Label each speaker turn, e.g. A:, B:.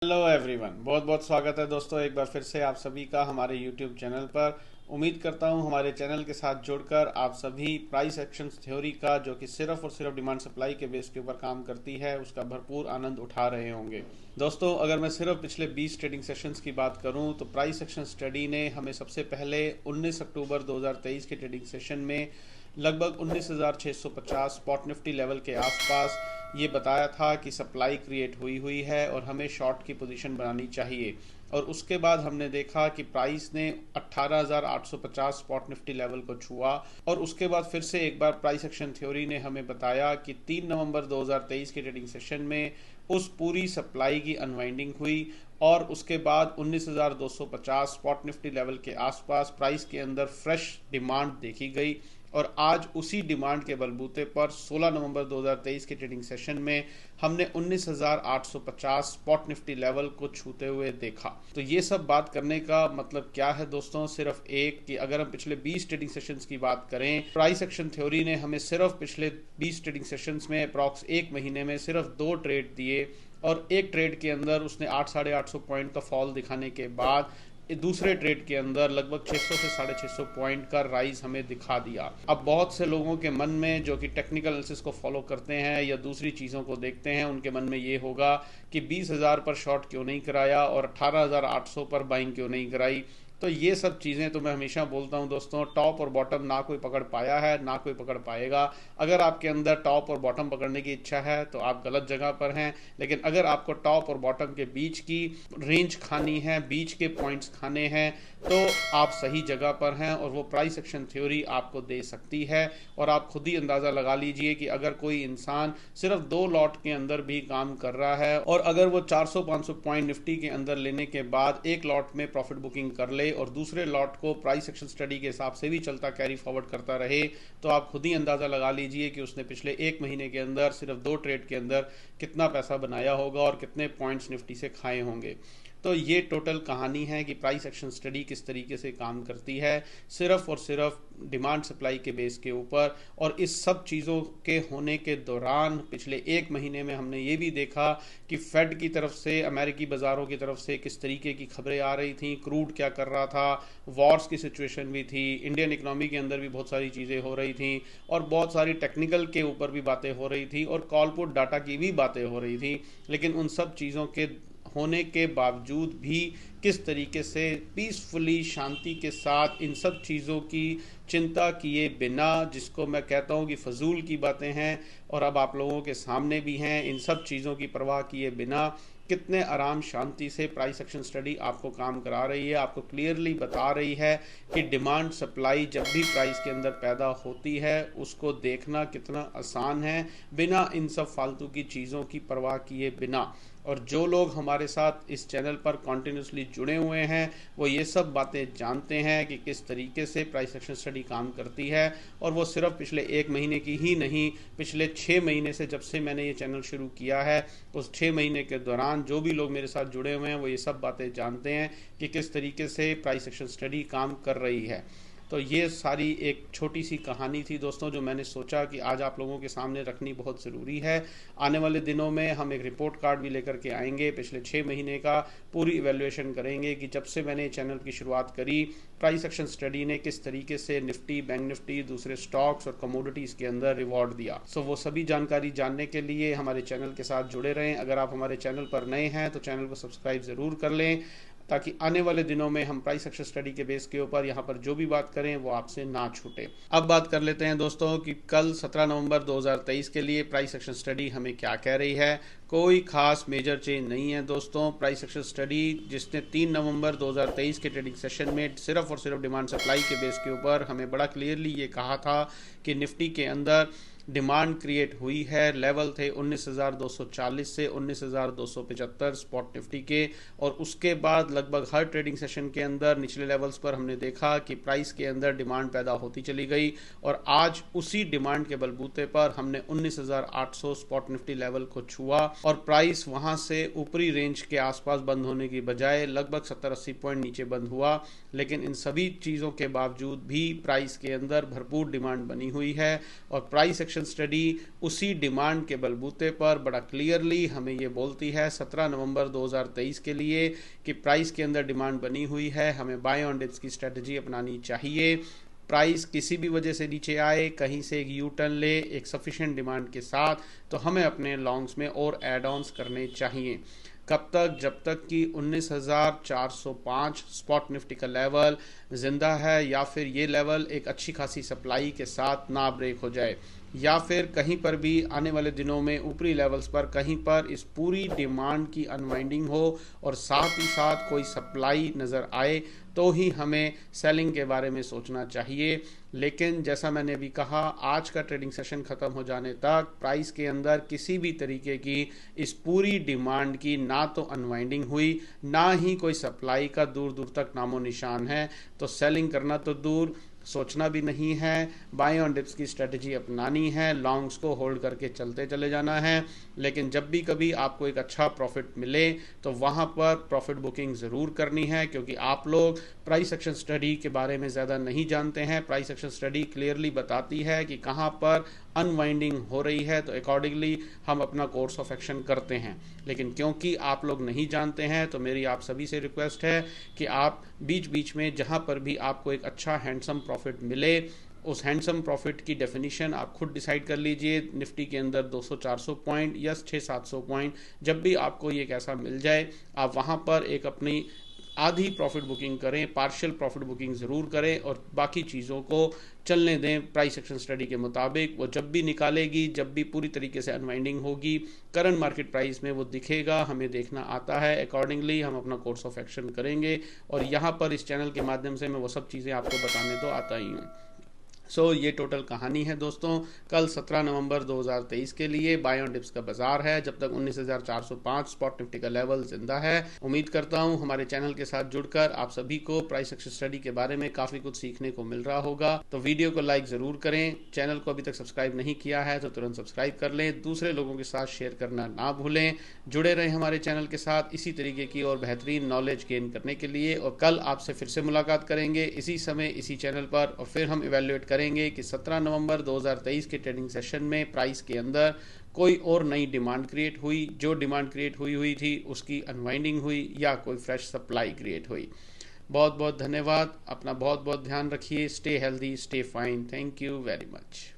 A: Hello everyone, बहुत बहुत स्वागत है दोस्तों एक बार फिर से आप सभी का हमारे यूट्यूब चैनल पर। उम्मीद करता हूं हमारे चैनल के साथ जुड़कर आप सभी प्राइस एक्शंस थ्योरी का, जो कि सिर्फ और सिर्फ डिमांड सप्लाई के बेस के ऊपर काम करती है, उसका भरपूर आनंद उठा रहे होंगे। दोस्तों, अगर मैं सिर्फ पिछले 20 ट्रेडिंग सेशंस की बात करूं तो प्राइस एक्शन स्टडी ने हमें सबसे पहले 19 अक्टूबर 2023 के ट्रेडिंग सेशन में लगभग 19,650 स्पॉट निफ्टी लेवल के आसपास ये बताया था कि सप्लाई क्रिएट हुई है और हमें शॉर्ट की पोजीशन बनानी चाहिए। और उसके बाद हमने देखा कि प्राइस ने 18,850 स्पॉट निफ्टी लेवल को छुआ और उसके बाद फिर से एक बार प्राइस एक्शन थ्योरी ने हमें बताया कि 3 नवंबर 2023 के ट्रेडिंग सेशन में उस पूरी सप्लाई की अनवाइंडिंग हुई और उसके बाद 19,250 स्पॉट निफ्टी लेवल के आसपास प्राइस के अंदर फ्रेश डिमांड देखी गई। और आज उसी डिमांड के बलबूते पर 16 नवंबर 2023 के ट्रेडिंग सेशन में हमने 19,850 स्पॉट निफ्टी लेवल को छूते हुए देखा। तो ये सब बात करने का मतलब क्या है दोस्तों? सिर्फ एक कि अगर हम पिछले 20 ट्रेडिंग सेशंस की बात करें, प्राइस एक्शन थ्योरी ने हमें सिर्फ पिछले 20 ट्रेडिंग सेशंस में अप्रॉक्स एक महीने में सिर्फ 2 ट्रेड दिए और एक ट्रेड के अंदर उसने 800-850 पॉइंट का फॉल दिखाने के बाद दूसरे ट्रेड के अंदर लगभग 600 से 650 पॉइंट का राइज हमें दिखा दिया। अब बहुत से लोगों के मन में, जो कि टेक्निकल एनालिसिस को फॉलो करते हैं या दूसरी चीज़ों को देखते हैं, उनके मन में ये होगा कि 20,000 पर शॉर्ट क्यों नहीं कराया और 18,800 पर बाइंग क्यों नहीं कराई। तो ये सब चीज़ें तो मैं हमेशा बोलता हूं दोस्तों, टॉप और बॉटम ना कोई पकड़ पाया है ना कोई पकड़ पाएगा। अगर आपके अंदर टॉप और बॉटम पकड़ने की इच्छा है तो आप गलत जगह पर हैं, लेकिन अगर आपको टॉप और बॉटम के बीच की रेंज खानी है, बीच के पॉइंट्स खाने हैं, तो आप सही जगह पर हैं और वो प्राइस एक्शन थ्योरी आपको दे सकती है। और आप खुद ही अंदाज़ा लगा लीजिए कि अगर कोई इंसान सिर्फ 2 लॉट के अंदर भी काम कर रहा है और अगर वो 400-500 पॉइंट निफ्टी के अंदर लेने के बाद एक लॉट में प्रॉफिट बुकिंग कर ले और दूसरे लॉट को प्राइस एक्शन स्टडी के हिसाब से भी चलता कैरी फॉरवर्ड करता रहे, तो आप खुद ही अंदाज़ा लगा लीजिए कि उसने पिछले एक महीने के अंदर सिर्फ 2 ट्रेड के अंदर कितना पैसा बनाया होगा और कितने पॉइंट्स निफ्टी से खाए होंगे। तो ये टोटल कहानी है कि प्राइस एक्शन स्टडी किस तरीके से काम करती है, सिर्फ और सिर्फ डिमांड सप्लाई के बेस के ऊपर। और इस सब चीज़ों के होने के दौरान पिछले एक महीने में हमने ये भी देखा कि फेड की तरफ से, अमेरिकी बाज़ारों की तरफ से किस तरीके की खबरें आ रही थी, क्रूड क्या कर रहा था, वॉर्स की सिचुएशन भी थी, इंडियन इकोनॉमी के अंदर भी बहुत सारी चीज़ें हो रही थी और बहुत सारी टेक्निकल के ऊपर भी बातें हो रही थी और कॉलपुट डाटा की भी बातें हो रही थी। लेकिन उन सब चीज़ों के होने के बावजूद भी किस तरीके से पीसफुली, शांति के साथ, इन सब चीज़ों की चिंता किए बिना, जिसको मैं कहता हूँ कि फजूल की बातें हैं और अब आप लोगों के सामने भी हैं, इन सब चीज़ों की परवाह किए बिना कितने आराम शांति से प्राइस एक्शन स्टडी आपको काम करा रही है, आपको क्लियरली बता रही है कि डिमांड सप्लाई जब भी प्राइस के अंदर पैदा होती है उसको देखना कितना आसान है, बिना इन सब फालतू की चीज़ों की परवाह किए बिना। और जो लोग हमारे साथ इस चैनल पर कॉन्टिन्यूसली जुड़े हुए हैं वो ये सब बातें जानते हैं कि किस तरीके से प्राइस एक्शन स्टडी काम करती है। और वो सिर्फ पिछले एक महीने की ही नहीं, पिछले 6 महीने से, जब से मैंने ये चैनल शुरू किया है, उस 6 महीने के दौरान जो भी लोग मेरे साथ जुड़े हुए हैं वो ये सब बातें जानते हैं कि किस तरीके से प्राइस एक्शन स्टडी काम कर रही है। तो ये सारी एक छोटी सी कहानी थी दोस्तों, जो मैंने सोचा कि आज आप लोगों के सामने रखनी बहुत ज़रूरी है। आने वाले दिनों में हम एक रिपोर्ट कार्ड भी लेकर के आएंगे, पिछले 6 महीने का पूरी इवैल्यूएशन करेंगे कि जब से मैंने चैनल की शुरुआत करी प्राइस एक्शन स्टडी ने किस तरीके से निफ्टी, बैंक निफ्टी, दूसरे स्टॉक्स और कमोडिटीज़ के अंदर रिवॉर्ड दिया। सो वो सभी जानकारी जानने के लिए हमारे चैनल के साथ जुड़े रहें। अगर आप हमारे चैनल पर नए हैं तो चैनल को सब्सक्राइब ज़रूर कर लें, ताकि आने वाले दिनों में हम प्राइस एक्शन स्टडी के बेस के ऊपर यहाँ पर जो भी बात करें वो आपसे ना छूटे। अब बात कर लेते हैं दोस्तों कि कल 17 नवंबर 2023 के लिए प्राइस एक्शन स्टडी हमें क्या कह रही है। कोई खास मेजर चेंज नहीं है दोस्तों। प्राइस एक्शन स्टडी जिसने 3 नवंबर 2023 के ट्रेडिंग सेशन में सिर्फ और सिर्फ डिमांड सप्लाई के बेस के ऊपर हमें बड़ा क्लियरली ये कहा था कि निफ्टी के अंदर डिमांड क्रिएट हुई है। लेवल थे 19,240 से 19,275 स्पॉट निफ्टी के, और उसके बाद लगभग हर ट्रेडिंग सेशन के अंदर निचले लेवल्स पर हमने देखा कि प्राइस के अंदर डिमांड पैदा होती चली गई और आज उसी डिमांड के बलबूते पर हमने 19,800 स्पॉट निफ्टी लेवल को छुआ और प्राइस वहां से ऊपरी रेंज के आसपास बंद होने की बजाय लगभग 70-80 पॉइंट नीचे बंद हुआ। लेकिन इन सभी चीज़ों के बावजूद भी प्राइस के अंदर भरपूर डिमांड बनी हुई है और प्राइस एक्शन एक्शन स्टडी उसी डिमांड के बलबूते पर बड़ा क्लियरली हमें ये बोलती है 17 नवंबर 2023 के लिए कि प्राइस के अंदर डिमांड बनी हुई है, हमें बाय ऑन डिप्स की स्ट्रेटजी अपनानी चाहिए। प्राइस किसी भी वजह से नीचे आए, कहीं से एक यू टर्न ले एक सफिशिएंट डिमांड के साथ, तो हमें अपने लॉन्ग्स में और एड ऑन्स करने चाहिए। कब तक? जब तक कि 19,405 स्पॉट निफ्टी का लेवल जिंदा है या फिर ये लेवल एक अच्छी खासी सप्लाई के साथ ना ब्रेक हो जाए, या फिर कहीं पर भी आने वाले दिनों में ऊपरी लेवल्स पर कहीं पर इस पूरी डिमांड की अनवाइंडिंग हो और साथ ही साथ कोई सप्लाई नज़र आए, तो ही हमें सेलिंग के बारे में सोचना चाहिए। लेकिन जैसा मैंने भी कहा, आज का ट्रेडिंग सेशन ख़त्म हो जाने तक प्राइस के अंदर किसी भी तरीके की इस पूरी डिमांड की ना तो अनवाइंडिंग हुई, ना ही कोई सप्लाई का दूर दूर तक नामो निशान है। तो सेलिंग करना तो दूर, सोचना भी नहीं है, बाय ऑन डिप्स की स्ट्रेटजी अपनानी है, लॉन्ग्स को होल्ड करके चलते चले जाना है। लेकिन जब भी कभी आपको एक अच्छा प्रॉफिट मिले तो वहाँ पर प्रॉफिट बुकिंग ज़रूर करनी है, क्योंकि आप लोग प्राइस एक्शन स्टडी के बारे में ज़्यादा नहीं जानते हैं। प्राइस एक्शन स्टडी क्लियरली बताती है कि कहाँ पर अनवाइंडिंग हो रही है, तो अकॉर्डिंगली हम अपना कोर्स ऑफ एक्शन करते हैं। लेकिन क्योंकि आप लोग नहीं जानते हैं, तो मेरी आप सभी से रिक्वेस्ट है कि आप बीच बीच में जहाँ पर भी आपको एक अच्छा हैंडसम प्रॉफिट मिले, उस हैंडसम प्रॉफिट की डेफिनेशन आप खुद डिसाइड कर लीजिए। निफ्टी के अंदर 200-400 पॉइंट या 600-700 पॉइंट, जब भी आपको ये कैसा मिल जाए, आप वहाँ पर एक अपनी आधी प्रॉफिट बुकिंग करें, पार्शियल प्रॉफिट बुकिंग ज़रूर करें और बाकी चीज़ों को चलने दें प्राइस एक्शन स्टडी के मुताबिक। वो जब भी निकालेगी, जब भी पूरी तरीके से अनवाइंडिंग होगी, करंट मार्केट प्राइस में वो दिखेगा, हमें देखना आता है। अकॉर्डिंगली हम अपना कोर्स ऑफ एक्शन करेंगे और यहाँ पर इस चैनल के माध्यम से मैं वो सब चीज़ें आपको बताने तो आता ही हूँ। ये टोटल कहानी है दोस्तों। कल 17 नवंबर 2023 के लिए बाय ऑन डिप्स का बाजार है, जब तक 19,405 स्पॉट निफ्टी का लेवल जिंदा है। उम्मीद करता हूं हमारे चैनल के साथ जुड़कर आप सभी को प्राइस एक्शन स्टडी के बारे में काफी कुछ सीखने को मिल रहा होगा। तो वीडियो को लाइक जरूर करें, चैनल को अभी तक सब्सक्राइब नहीं किया है तो तुरंत सब्सक्राइब कर लें, दूसरे लोगों के साथ शेयर करना ना भूलें। जुड़े रहें हमारे चैनल के साथ इसी तरीके की और बेहतरीन नॉलेज गेन करने के लिए। और कल आपसे फिर से मुलाकात करेंगे इसी समय इसी चैनल पर, और फिर हम इवेल्युएट करेंगे कि 17 नवंबर 2023 के ट्रेडिंग सेशन में प्राइस के अंदर कोई और नई डिमांड क्रिएट हुई, जो डिमांड क्रिएट हुई थी उसकी अनवाइंडिंग हुई, या कोई फ्रेश सप्लाई क्रिएट हुई। बहुत बहुत धन्यवाद, अपना बहुत बहुत ध्यान रखिए। Stay healthy, stay fine. Thank you very much.